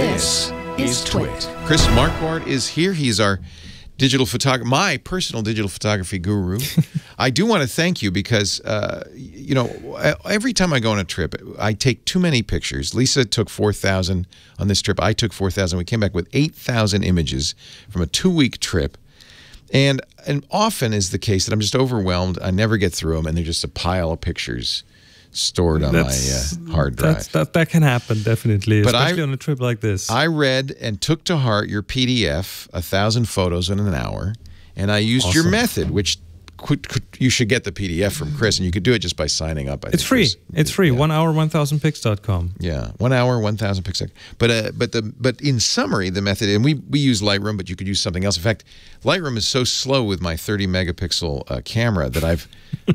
This is TWiT. Chris Marquardt is here. He's our digital photographer, my personal digital photography guru. I do want to thank you because, you know, every time I go on a trip, I take too many pictures. Lisa took 4,000 on this trip. I took 4,000. We came back with 8,000 images from a 2-week trip. And often is the case that I'm just overwhelmed. I never get through them, and they're just a pile of pictures stored on my hard drive. That can happen, definitely, but especially on a trip like this. I read and took to heart your PDF, 1,000 photos in an hour, and I used your method, which you should get the PDF from Chris, and you could do it just by signing up. It's free. It's free. 1hour1000pics.com. Yeah, 1 hour, 1,000 pics. But in summary, the method, and we use Lightroom, but you could use something else. In fact, Lightroom is so slow with my 30 megapixel camera that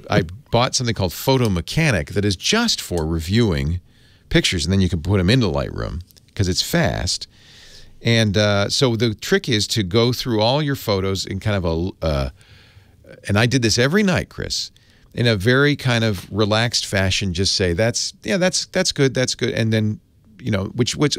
I bought something called Photo Mechanic that is just for reviewing pictures, and then you can put them into Lightroom because it's fast. And so the trick is to go through all your photos in kind of a and I did this every night, Chris, in a very kind of relaxed fashion. Just say that's good, and then which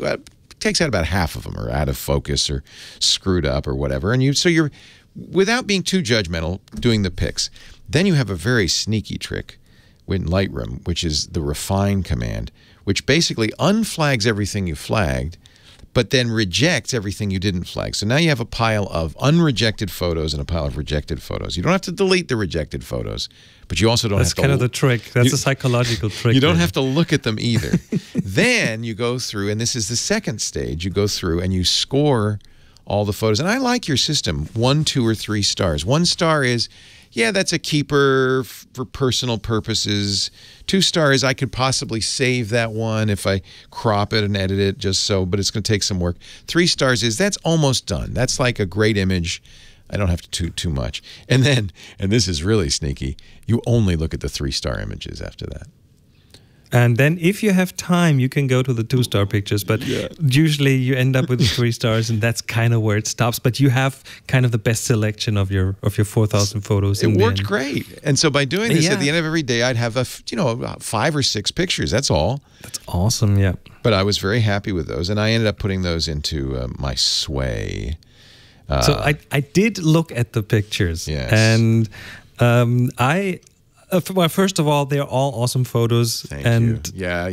takes out about half of them are out of focus or screwed up or whatever. And so you're without being too judgmental doing the pics. Then you have a very sneaky trick in Lightroom, which is the refine command, which basically unflags everything you flagged, but then rejects everything you didn't flag. So now you have a pile of unrejected photos and a pile of rejected photos. You don't have to delete the rejected photos, but you also don't have to... That's kind of the trick. That's a psychological trick. You don't have to look at them either. Then you go through, and this is the second stage, you go through and you score all the photos. And I like your system, 1, 2, or 3 stars. 1 star is, yeah, that's a keeper for personal purposes. 2 stars, I could possibly save that one if I crop it and edit it just so, but it's going to take some work. 3 stars is, that's almost done. That's like a great image. I don't have to do too much. And then, and this is really sneaky, you only look at the 3-star images after that. And then if you have time, you can go to the 2-star pictures, but usually you end up with the 3 stars, and that's kind of where it stops. But you have kind of the best selection of your 4,000 photos. It worked great. And so by doing this, at the end of every day, I'd have 5 or 6 pictures. That's all. That's awesome, yeah. But I was very happy with those, and I ended up putting those into my Sway. So I did look at the pictures, and well, first of all, they're all awesome photos. Thank and you. Yeah.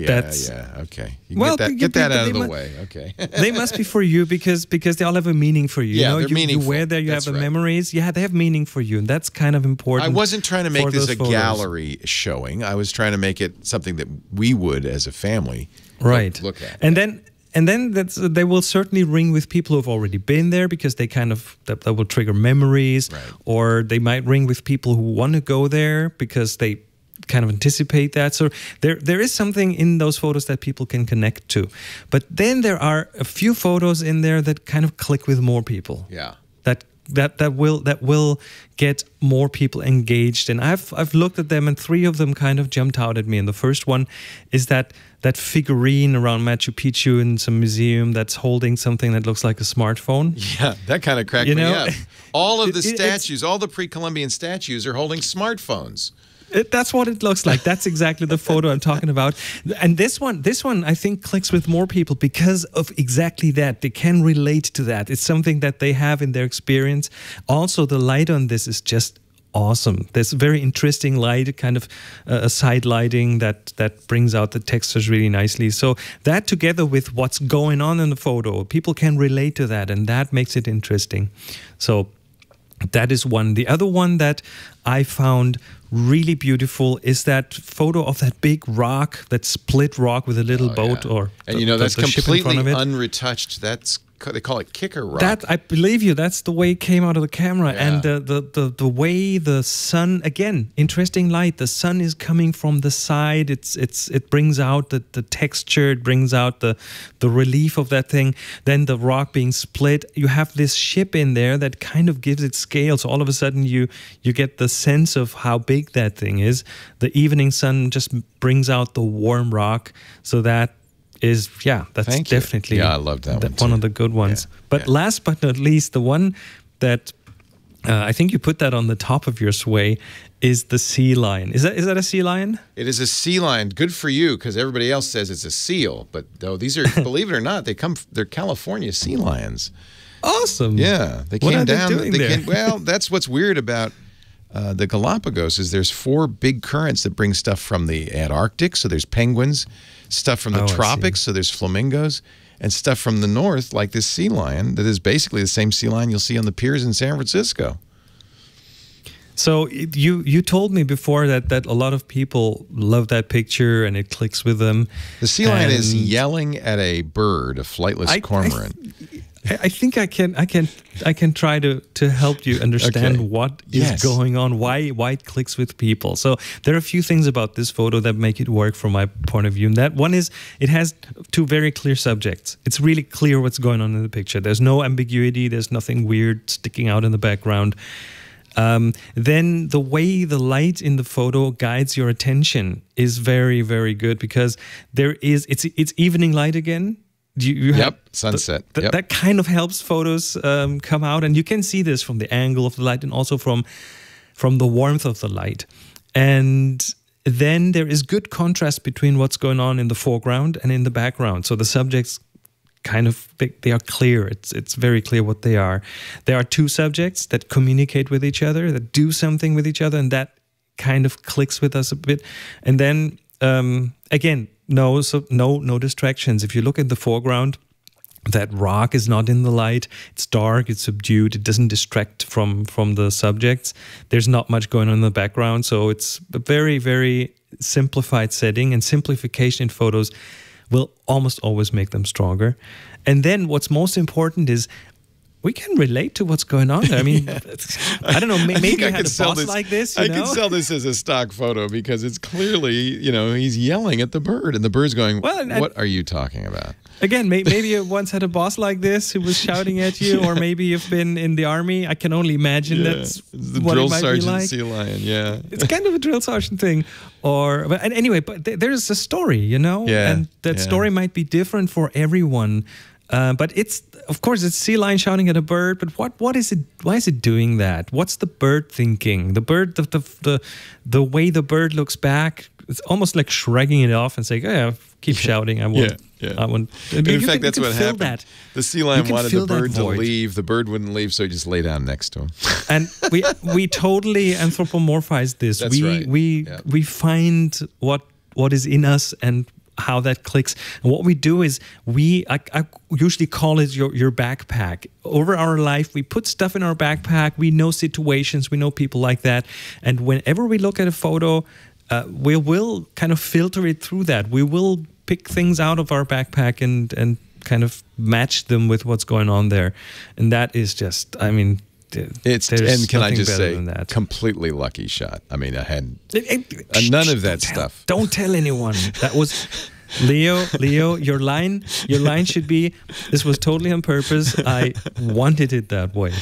Okay. Get that out of the way. Okay. They must be for you because they all have a meaning for you. Yeah, they're meaningful. You wear there, you have the memories. Yeah, they have meaning for you, and that's kind of important. I wasn't trying to make this a gallery showing. I was trying to make it something that we would, as a family, look at. And then they will certainly ring with people who've already been there because they kind of that will trigger memories, or they might ring with people who want to go there because they kind of anticipate that. So there is something in those photos that people can connect to. But then there are a few photos in there that kind of click with more people. Yeah. That will get more people engaged, and I've looked at them, and 3 of them kind of jumped out at me. And the first one is that figurine around Machu Picchu in some museum that's holding something that looks like a smartphone. Yeah, that kind of cracked me up. All of the statues, all the pre-Columbian statues are holding smartphones. That's what it looks like. That's exactly the photo I'm talking about. And this one, I think clicks with more people because of exactly that. They can relate to that. It's something that they have in their experience. Also, the light on this is just awesome. There's a very interesting light, kind of a side lighting that brings out the textures really nicely. So that together with what's going on in the photo, people can relate to that, and that makes it interesting. So that is one. The other one that I found really beautiful is that photo of that big rock, that split rock with a little boat, or and that's completely unretouched. They call it kicker rock. That, I believe you, that's the way it came out of the camera. And the way the sun, again, interesting light, the sun is coming from the side. It brings out the texture, it brings out the relief of that thing. Then the rock being split, you have this ship in there that kind of gives it scale. So all of a sudden you get the sense of how big that thing is. The evening sun just brings out the warm rock. So that's definitely I love that one of the good ones. But last but not least, the one that I think you put that on the top of your sway, is the sea lion. Is that a sea lion? It is a sea lion. Good for you, because everybody else says it's a seal. But though these are, believe it or not, they're California sea lions. Awesome. Yeah, they What came are they down. doing there? Well, that's what's weird about the Galapagos is there's 4 big currents that bring stuff from the Antarctic. So there's penguins, stuff from the tropics. So there's flamingos, and stuff from the north, like this sea lion that is basically the same sea lion you'll see on the piers in San Francisco. So you told me before that a lot of people love that picture and it clicks with them. The sea lion is yelling at a bird, a flightless cormorant. I think I can try to help you understand what is going on, why it clicks with people. So there are a few things about this photo that make it work from my point of view. And that one is it has 2 very clear subjects. It's really clear what's going on in the picture. There's no ambiguity. There's nothing weird sticking out in the background. Then the way the light in the photo guides your attention is very, very good, because it's evening light again. You have sunset. That kind of helps photos come out, and you can see this from the angle of the light and also from the warmth of the light. And then there is good contrast between what's going on in the foreground and in the background. So the subjects kind of they are clear. It's very clear what they are. There are 2 subjects that communicate with each other, that do something with each other, and that kind of clicks with us a bit. And then again, no distractions. If you look at the foreground, that rock is not in the light. It's dark, it's subdued, it doesn't distract from the subjects. There's not much going on in the background, so it's a very, very simplified setting, and simplification in photos will almost always make them stronger. And then what's most important is we can relate to what's going on there. I mean, I don't know, maybe you had a boss like this, you know? I could sell this as a stock photo, because it's clearly, he's yelling at the bird, and the bird's going, what are you talking about? Again, maybe you once had a boss like this who was shouting at you, or maybe you've been in the army. I can only imagine that's the what drill it might sergeant be like. sea lion, yeah. It's kind of a drill sergeant thing. But anyway, there's a story, Yeah, and that story might be different for everyone. But of course, it's sea lion shouting at a bird. But what is it? Why is it doing that? What's the bird thinking? The bird, the way the bird looks back, it's almost like shrugging it off and saying, "Oh, yeah, keep shouting. I won't." I won't. In fact, that's what happened. The sea lion wanted the bird to leave. The bird wouldn't leave, so he just lay down next to him. And we totally anthropomorphize this. That's right. We find what is in us and how that clicks. And what we do is I usually call it your backpack. Over our life, we put stuff in our backpack. We know situations, we know people like that. And whenever we look at a photo, we will kind of filter it through that. We will pick things out of our backpack and kind of match them with what's going on there. And that is just, I mean, and can I just say, completely lucky shot. I mean, I had none of that stuff. Don't tell anyone. That was Leo. Your line should be, this was totally on purpose. I wanted it that way.